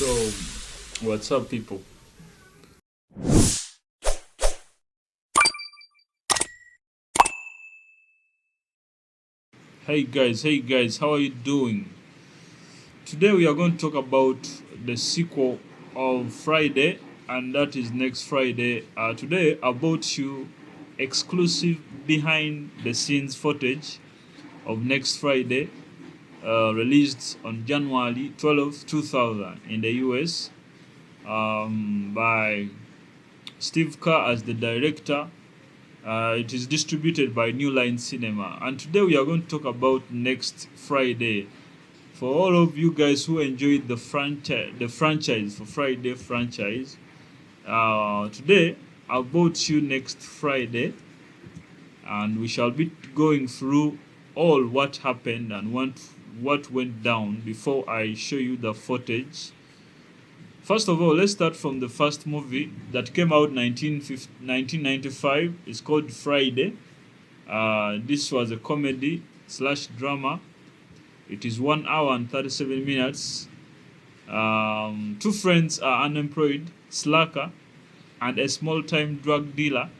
So, what's up, people? Hey guys, how are you doing? Today we are going to talk about the sequel of Friday, and that is next Friday. Today, I brought you exclusive behind the scenes footage of next Friday, released on January 12th, 2000 in the US, by Steve Kerr as the director. It is distributed by New Line Cinema. And today we are going to talk about next Friday. For all of you guys who enjoyed the franchise for Friday franchise, today I brought you next Friday, and we shall be going through all what happened and what went down before I show you the footage. First of all, let's start from the first movie that came out 1995. It's called Friday. This was a comedy slash drama. It is 1 hour and 37 minutes. Two friends are unemployed, slacker, and a small time drug dealer.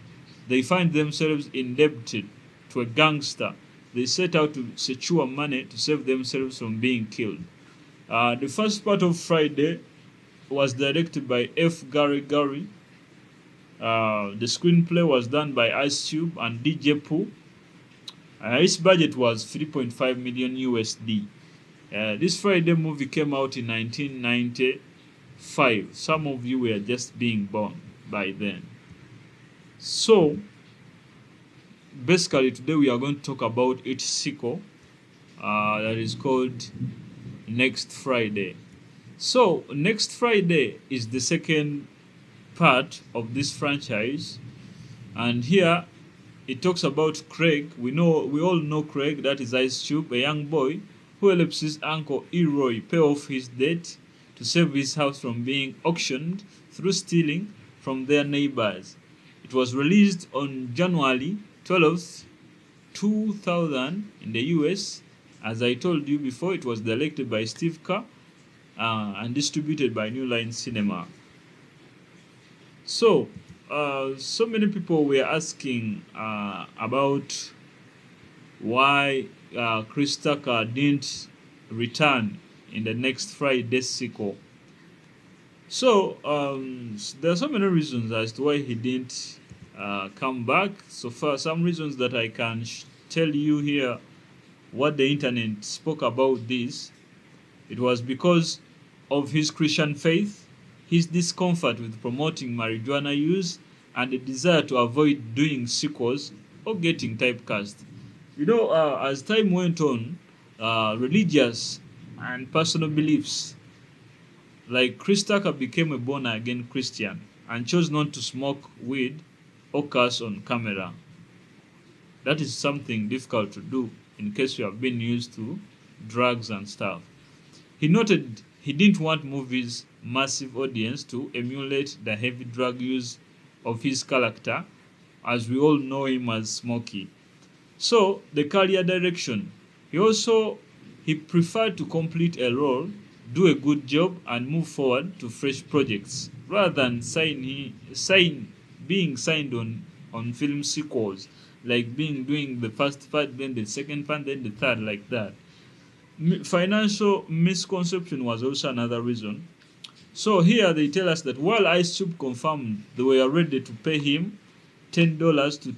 They find themselves indebted to a gangster. They set out to secure money to save themselves from being killed. The first part of Friday was directed by F. Gary Gary. The screenplay was done by Ice Cube and DJ Pooh. Its budget was 3.5 million USD. This Friday movie came out in 1995. Some of you were just being born by then. So, basically, today we are going to talk about its sequel that is called Next Friday. So, Next Friday is the second part of this franchise, and here it talks about Craig. We all know Craig, that is Ice Cube, a young boy who helps his uncle Eroy pay off his debt to save his house from being auctioned through stealing from their neighbors. It was released on January 12th, 2000 in the US. As I told you before, it was directed by Steve Kerr and distributed by New Line Cinema. So, so many people were asking about why Chris Tucker didn't return in the next Friday sequel. So, there are so many reasons as to why he didn't come back. So far, some reasons that I can tell you here what the internet spoke about this. It was because of his Christian faith, his discomfort with promoting marijuana use, and a desire to avoid doing sequels or getting typecast. As time went on, religious and personal beliefs, like Chris Tucker became a born again Christian and chose not to smoke weed or curse on camera. That is something difficult to do in case you have been used to drugs and stuff. He noted he didn't want movies' massive audience to emulate the heavy drug use of his character, as we all know him as Smokey. So, the career direction. He preferred to complete a role, do a good job, and move forward to fresh projects rather than being signed on film sequels, like being doing the first part, then the second part, then the third, like that. Financial misconception was also another reason. So here they tell us that while Ice Cube confirmed they were ready to pay him $10 to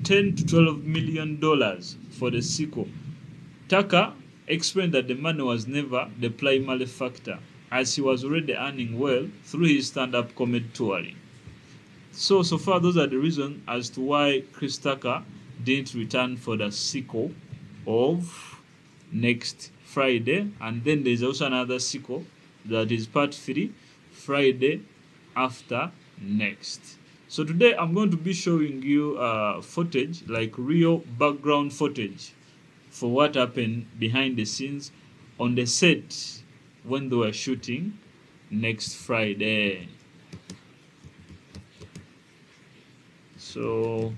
10 to 12 million dollars for the sequel, Tucker explained that the money was never the primary factor, as he was already earning well through his stand-up comedy touring. So far, those are the reasons as to why Chris Tucker didn't return for the sequel of Next Friday. And then there's also another sequel that is part 3, Friday After Next. So today I'm going to be showing you footage, like real background footage for what happened behind the scenes on the set when they were shooting Next Friday. So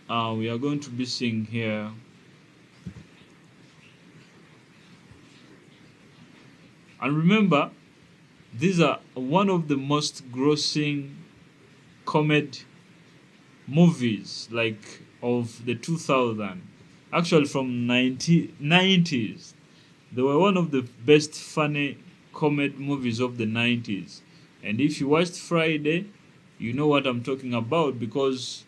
we are going to be seeing here And remember, these are one of the most grossing comedy movies like of the 2000, actually from 90s. They were one of the best funny comedy movies of the 90s. And if you watched Friday, you know what I'm talking about, because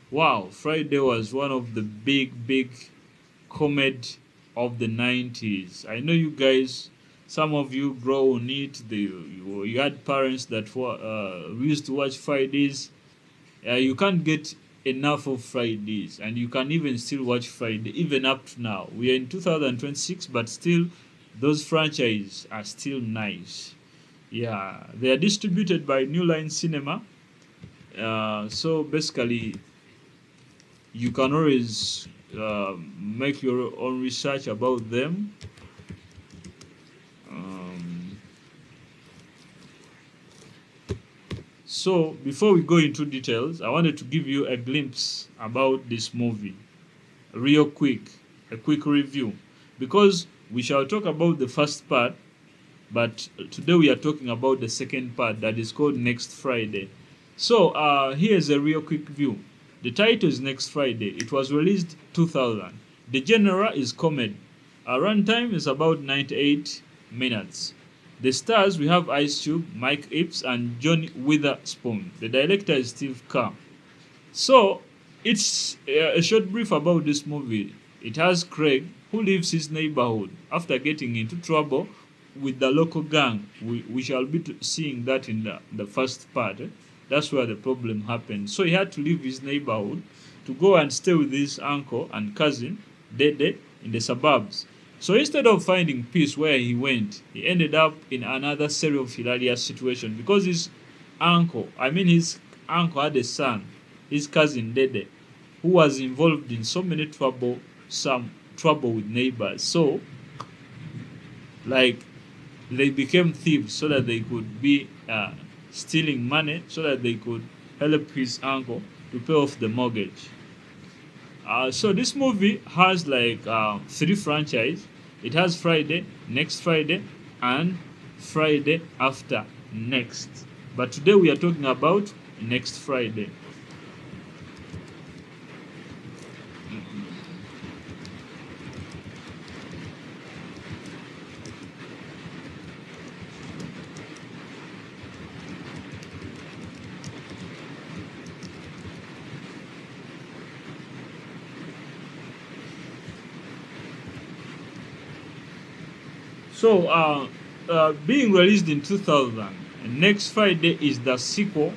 wow, Friday was one of the big comedy of the 90s. I know you guys, some of you grow on it. You had parents that used to watch Fridays. You can't get enough of Fridays, and you can even still watch Friday even up to now. We are in 2026, but still those franchises are still nice. Yeah, they are distributed by New Line Cinema. So basically, you can always make your own research about them. So before we go into details, I wanted to give you a glimpse about this movie, real quick, a quick review, because we shall talk about the first part, but today we are talking about the second part that is called Next Friday. So here's a real quick view. The title is Next Friday. It was released 2000. The genre is comedy. Our runtime is about 98 minutes. The stars, we have Ice Cube, Mike Epps, and John Witherspoon. The director is Steve Carr. So it's a short brief about this movie. It has Craig, who leaves his neighborhood after getting into trouble with the local gang. We shall be seeing that in the first part. That's where the problem happened. So he had to leave his neighborhood to go and stay with his uncle and cousin, Dede, in the suburbs. So instead of finding peace where he went, he ended up in another series of hilarious situations because his uncle had a son, his cousin Dede, who was involved in so many trouble with neighbors. So, like, they became thieves so that they could be stealing money so that they could help his uncle to pay off the mortgage. So this movie has like 3 franchise. It has Friday, Next Friday, and Friday After Next. But today we are talking about Next Friday. So, being released in 2000, Next Friday is the sequel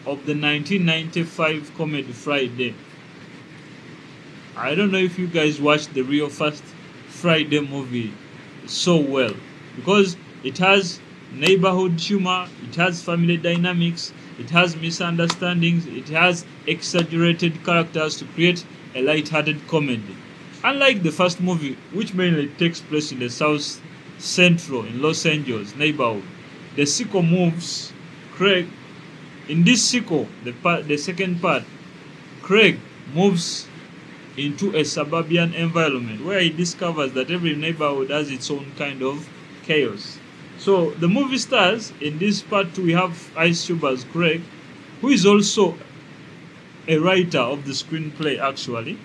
of the 1995 comedy Friday. I don't know if you guys watched the real first Friday movie so well, because it has neighborhood humor, it has family dynamics, it has misunderstandings, it has exaggerated characters to create a light-hearted comedy. Unlike the first movie, which mainly takes place in the South Central in Los Angeles neighborhood, the sequel moves Craig. In this sequel, the second part, Craig moves into a suburban environment where he discovers that every neighborhood has its own kind of chaos. So the movie stars in this part 2, we have Ice Cube as Craig, who is also a writer of the screenplay actually,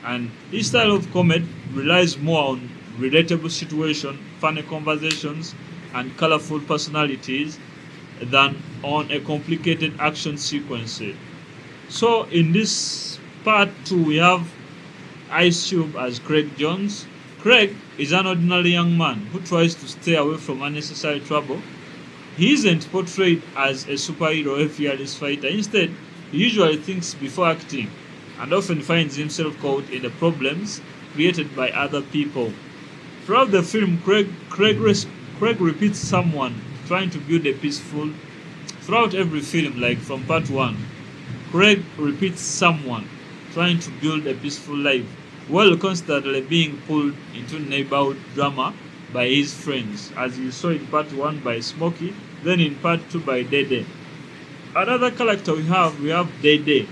and his style of comedy relies more on relatable situation, funny conversations, and colorful personalities than on a complicated action sequence. So in this part 2, we have Ice Cube as Craig Jones. Craig is an ordinary young man who tries to stay away from unnecessary trouble. He isn't portrayed as a superhero or a fearless fighter. Instead, he usually thinks before acting and often finds himself caught in the problems created by other people. Throughout the film, Craig repeats someone trying to build a peaceful. Throughout every film, like from part 1, Craig repeats someone trying to build a peaceful life, while constantly being pulled into neighborhood drama by his friends, as you saw in part 1 by Smokey, then in part 2 by Dede. Another character we have Dede.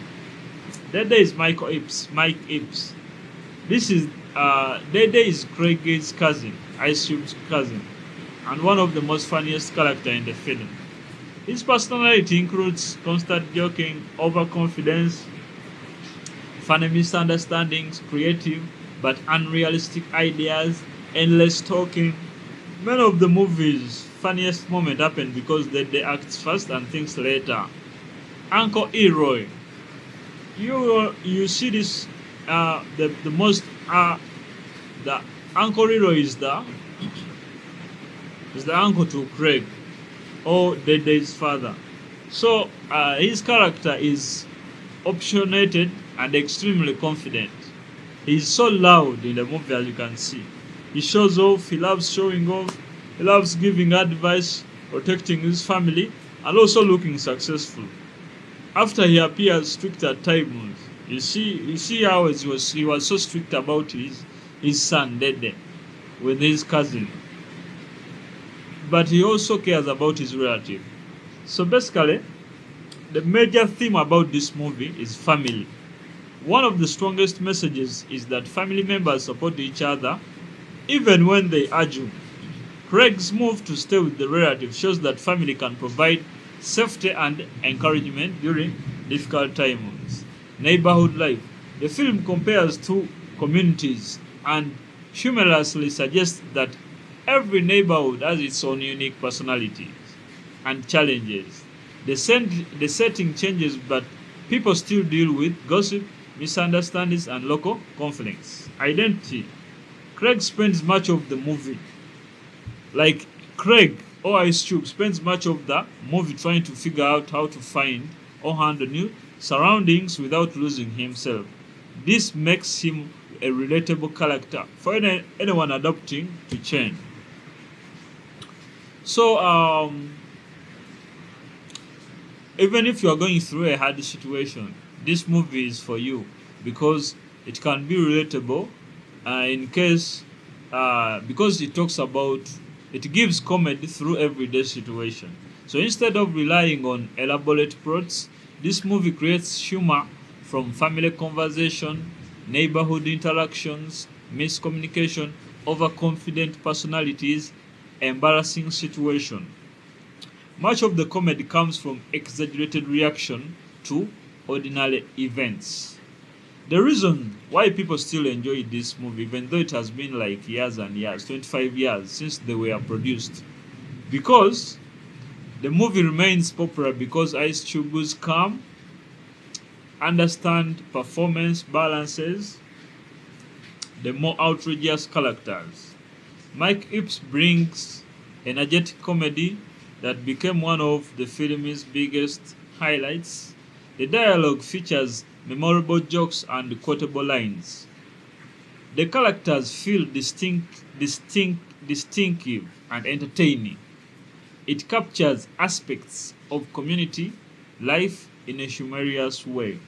Dede is Mike Epps. This is Dede is Craig's cousin, Ice Cube's cousin. and one of the most funniest characters in the film. His personality includes constant joking, overconfidence, funny misunderstandings, creative but unrealistic ideas, endless talking. Many of the movie's funniest moments happen because they act first and think later. Uncle Elroy, you see this the most the Uncle Elroy is the uncle to Craig or Dede's father. So his character is opinionated and extremely confident. He's so loud in the movie as you can see. He shows off, he loves showing off, he loves giving advice, protecting his family, and also looking successful. After he appears strict at times, you see how he was so strict about his son Dede with his cousin. But he also cares about his relative. So basically, the major theme about this movie is family. One of the strongest messages is that family members support each other even when they argue. Craig's move to stay with the relative shows that family can provide safety and encouragement during difficult times. Neighborhood life. The film compares two communities and humorously suggests that every neighborhood has its own unique personalities and challenges. The setting changes, but people still deal with gossip, misunderstandings, and local conflicts. Identity. Craig spends much of the movie, like Craig or Ice Cube spends much of the movie trying to figure out how to find or handle new surroundings without losing himself. This makes him a relatable character for anyone adopting to change. So, even if you are going through a hard situation, this movie is for you because it can be relatable. In case, because it gives comedy through everyday situation. So instead of relying on elaborate plots, this movie creates humor from family conversation, neighborhood interactions, miscommunication, overconfident personalities, embarrassing situation. Much of the comedy comes from exaggerated reaction to ordinary events. The reason why people still enjoy this movie, even though it has been like years and years, 25 years since they were produced, because the movie remains popular because Ice Cube's calm, understand performance balances the more outrageous characters. Mike Epps brings energetic comedy that became one of the film's biggest highlights. The dialogue features memorable jokes and quotable lines. The characters feel distinctive and entertaining. It captures aspects of community life in a humorous way.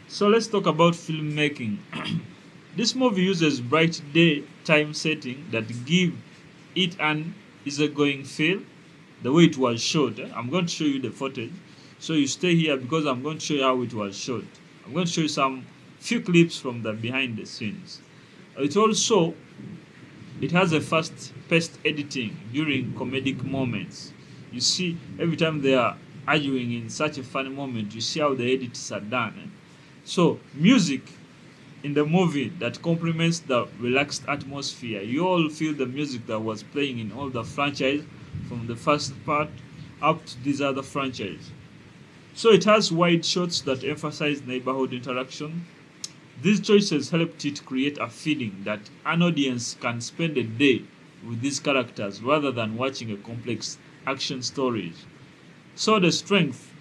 So let's talk about filmmaking. This movie uses bright daytime setting that give it an easygoing feel. The way it was shot, I'm going to show you the footage. So you stay here because I'm going to show you how it was shot. I'm going to show you some few clips from the behind the scenes. It has a fast-paced editing during comedic moments. You see, every time they are arguing in such a funny moment, you see how the edits are done. So music in the movie that complements the relaxed atmosphere. You all feel the music that was playing in all the franchise from the first part up to this other franchise. So it has wide shots that emphasize neighborhood interaction. These choices helped it create a feeling that an audience can spend a day with these characters rather than watching a complex action stories. So the strength.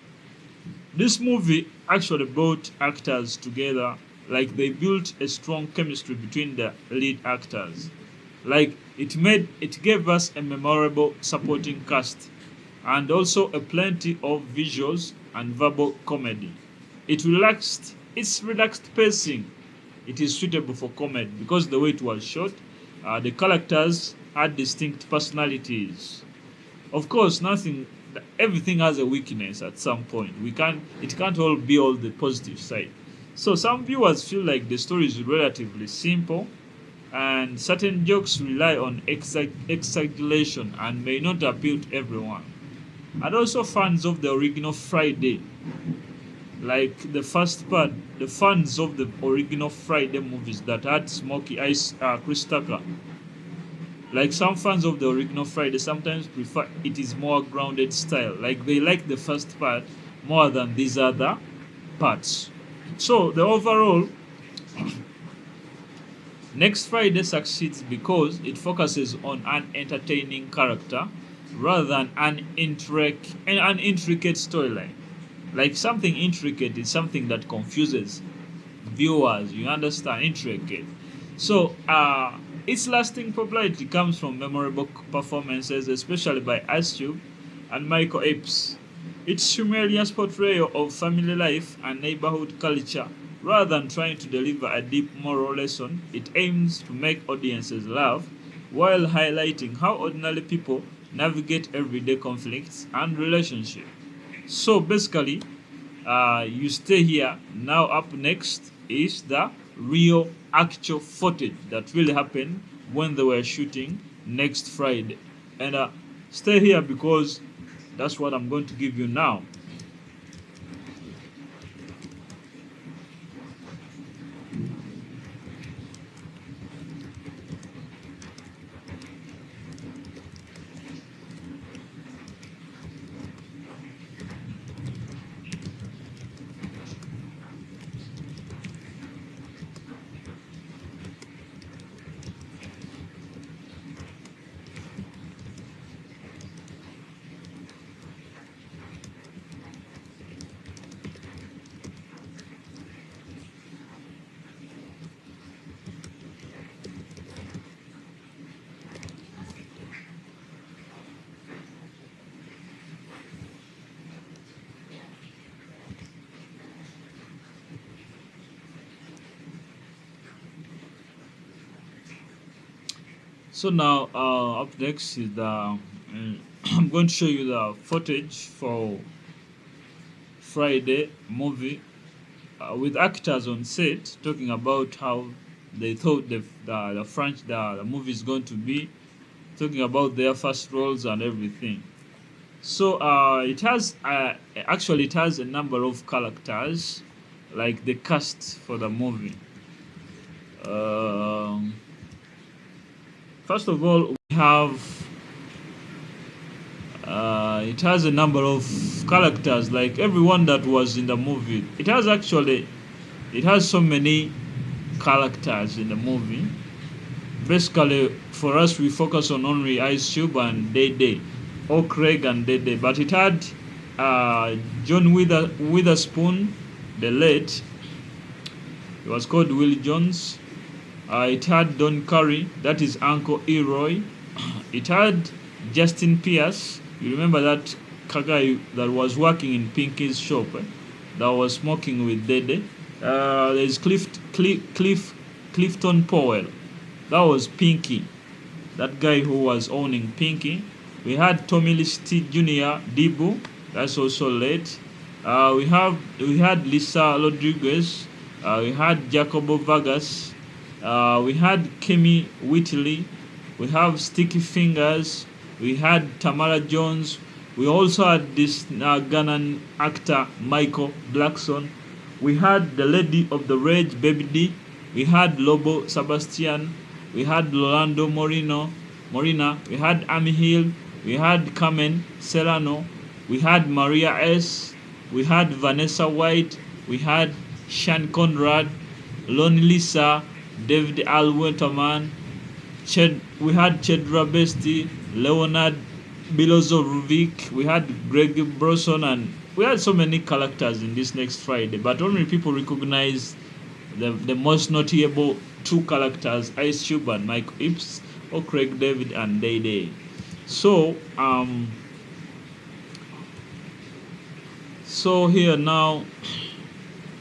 This movie actually brought actors together, like they built a strong chemistry between the lead actors. Like it gave us a memorable supporting cast and also a plenty of visuals and verbal comedy. It's relaxed pacing. It is suitable for comedy because the way it was shot, the characters had distinct personalities. Of course, everything has a weakness at some point. It can't all be all the positive side. So some viewers feel like the story is relatively simple and certain jokes rely on exaggeration and may not appeal to everyone. And also fans of the original Friday, like the first part, the fans of the original Friday movies that had Smokey Ice, Chris Tucker. Like some fans of the original Friday sometimes prefer it is more grounded style. Like they like the first part more than these other parts. So the overall Next Friday succeeds because it focuses on an entertaining character rather than an intricate storyline. Like something intricate is something that confuses viewers. You understand? Intricate. So, its lasting popularity comes from memorable performances, especially by Ice Cube and Michael Epps. Its humorous portrayal of family life and neighborhood culture, rather than trying to deliver a deep moral lesson, it aims to make audiences laugh while highlighting how ordinary people navigate everyday conflicts and relationships. So basically, you stay here. Now, up next is the real actual footage that really happened when they were shooting next Friday. And stay here because that's what I'm going to give you now. So now, up next is the I'm going to show you the footage for Friday movie with actors on set talking about how they thought the movie is going to be, talking about their first roles and everything. So it has a number of characters, like the cast for the movie. Um, First of all, we have it has a number of characters, like everyone that was in the movie. It has so many characters in the movie. Basically, for us, we focus on only Ice Cube and Day Day, or Craig and Day Day. But it had John Witherspoon, the late. He was called Will Jones. It had Don Curry, that is Uncle Eroy. It had Justin Pierce. You remember that guy that was working in Pinky's shop, that was smoking with Dede. There's Clifton Powell. That was Pinky, that guy who was owning Pinky. We had Tommy Lee Jr. Dibu. That's also late. We had Lisa Rodriguez. We had Jacobo Vargas. We had Kemi Whitley. We have Sticky Fingers. We had Tamara Jones. We also had this Ghanaian actor Michael Blackson. We had the Lady of the Rage, Baby D. We had Lobo Sebastian. We had Rolando Morina. We had Amy Hill. We had Carmen Serrano. We had Maria S. We had Vanessa White. We had Sean Conrad, Lonnie Lisa, David Al Winterman. We had Chedra Besti, Leonard Bilozovic. We had Greg Bronson, and we had so many characters in this next Friday. But only people recognize the most notable two characters, Ice Cube and Mike Epps, or Craig David and Day Day. So here now,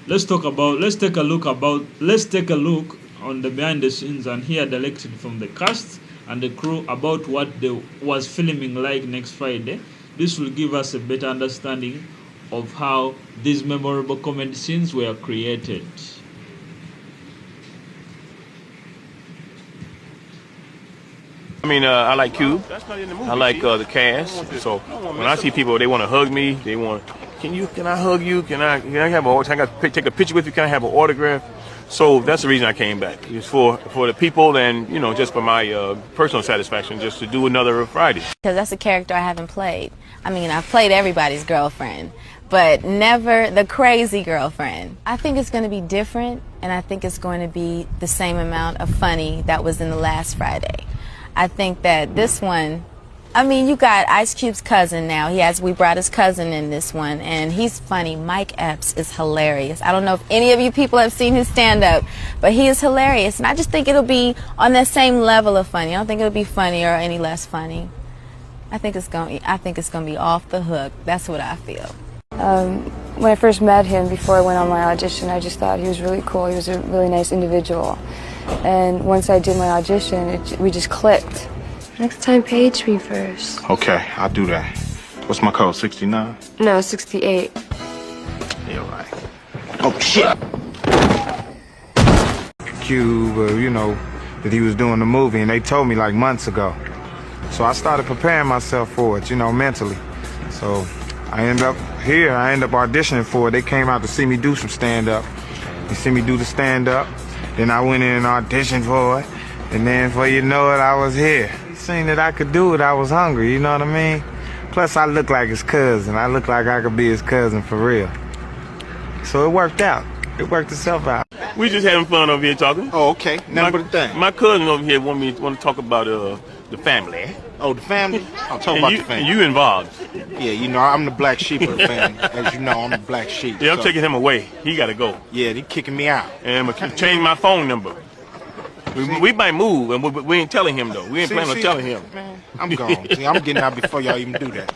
let's take a look on the behind the scenes and hear directly from the cast and the crew about what they was filming like next Friday. This will give us a better understanding of how these memorable comedy scenes were created. I mean, I like Cube. I like the cast. So when I see people, they want to hug me. They want, can I hug you? Can I have take a picture with you? Can I have an autograph? So that's the reason I came back. It's for the people and, you know, just for my personal satisfaction, just to do another Friday. Because that's a character I haven't played. I mean, I've played everybody's girlfriend, but never the crazy girlfriend. I think it's going to be different, and I think it's going to be the same amount of funny that was in the last Friday. I think that this one, I mean, you got Ice Cube's cousin now. We brought his cousin in this one, and he's funny. Mike Epps is hilarious. I don't know if any of you people have seen his stand-up, but he is hilarious. And I just think it'll be on that same level of funny. I don't think it'll be funny or any less funny. I think it's going to be off the hook. That's what I feel. When I first met him before I went on my audition, I just thought he was really cool. He was a really nice individual. And once I did my audition, we just clicked. Next time, page me first. Okay, I'll do that. What's my code, 69? No, 68. Yeah, right. Oh, shit! Cube, you know, that he was doing the movie, and they told me like months ago. So I started preparing myself for it, you know, mentally. So I end up here, I end up auditioning for it. They came out to see me do some stand-up. They see me do the stand-up. Then I went in and auditioned for it. And then before you know it, I was here. Seen that I could do it, I was hungry, you know what I mean? Plus I look like his cousin. I look like I could be his cousin for real. So it worked out. It worked itself out. We just having fun over here talking. Oh, okay. Nothing but a thing. My cousin over here want to talk about the family. Oh, the family? I'll talk about the family. You involved. Yeah, you know, I'm the black sheep of the family. As you know, I'm the black sheep. Yeah, I'm taking him away. He got to go. Yeah, they kicking me out. And I'm going to change my phone number. We might move, and we ain't telling him, though. We ain't planning on telling him. Man, I'm gone. See, I'm getting out before y'all even do that.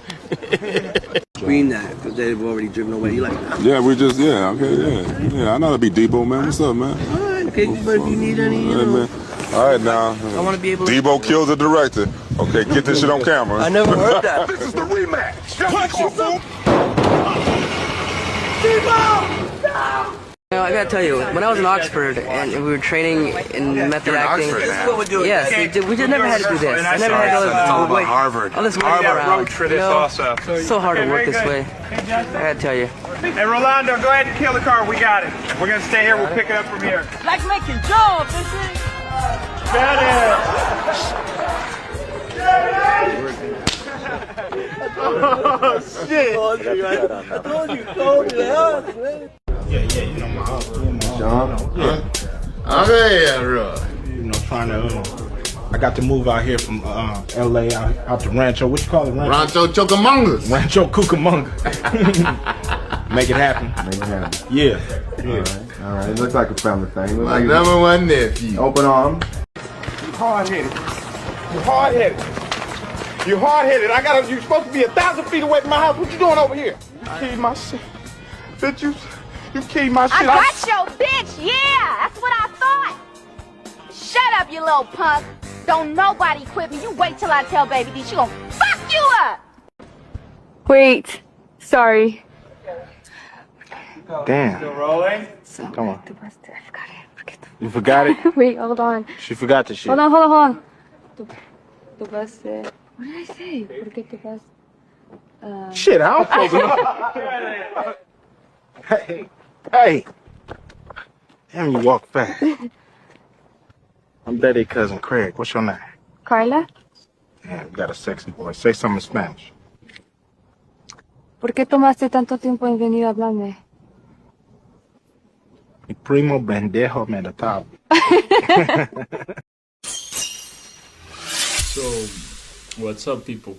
Screen that, because they've already driven away. You like that? Yeah, yeah, I know to be Debo, man. What's up, man? All right, okay, but if you need any, you know. Man. All right, now. I want to be able to... Debo kills the director. Okay, get this shit on camera. I never heard that. This is the rematch. Punch you, fool! Debo! No! You know, I gotta tell you, when I was in Oxford and we were training in method acting, Oxford, man. what we're doing. Yes, we just never had to do this. I never had to. It's all about Harvard. All this waiting around. Road for this also. It's so hard to work this way. I gotta tell you. Hey, Rolando, go ahead and kill the car. We got it. We're gonna stay here. We'll pick it up from here. Like making job, bitches. Oh, shit. I told you. Yeah, you know my uncle. Yeah. You know, trying to, I got to move out here from L.A. out to Rancho. What you call it? Rancho Chocamongas. Rancho Cucamonga. Make it happen. Yeah. All right, it looks like a family thing. My number one nephew. Open arm. You hard-headed. You hard-headed. You hard-headed. You're supposed to be 1,000 feet away from my house. What you doing over here? You keyed my shit. Bitch, you keyed my shit. I got your bitch, yeah. That's what I thought. Shut up, you little punk. Don't nobody quit me. You wait till I tell Baby D. She gonna fuck you up. Wait. Sorry. Damn. Still rolling? Come on. I forgot it. You forgot it? Wait, hold on. She forgot the shit. Hold on. What did I say? Forget the best. Shit, I don't supposed to know. Hey. Damn, you walk fast. I'm Daddy cousin Craig. What's your name? Carla. Damn, you got a sexy voice. Say something in Spanish. ¿Por qué tomaste tanto tiempo en venir a hablarme? Mi primo pendejo me da tab. So, what's up, people?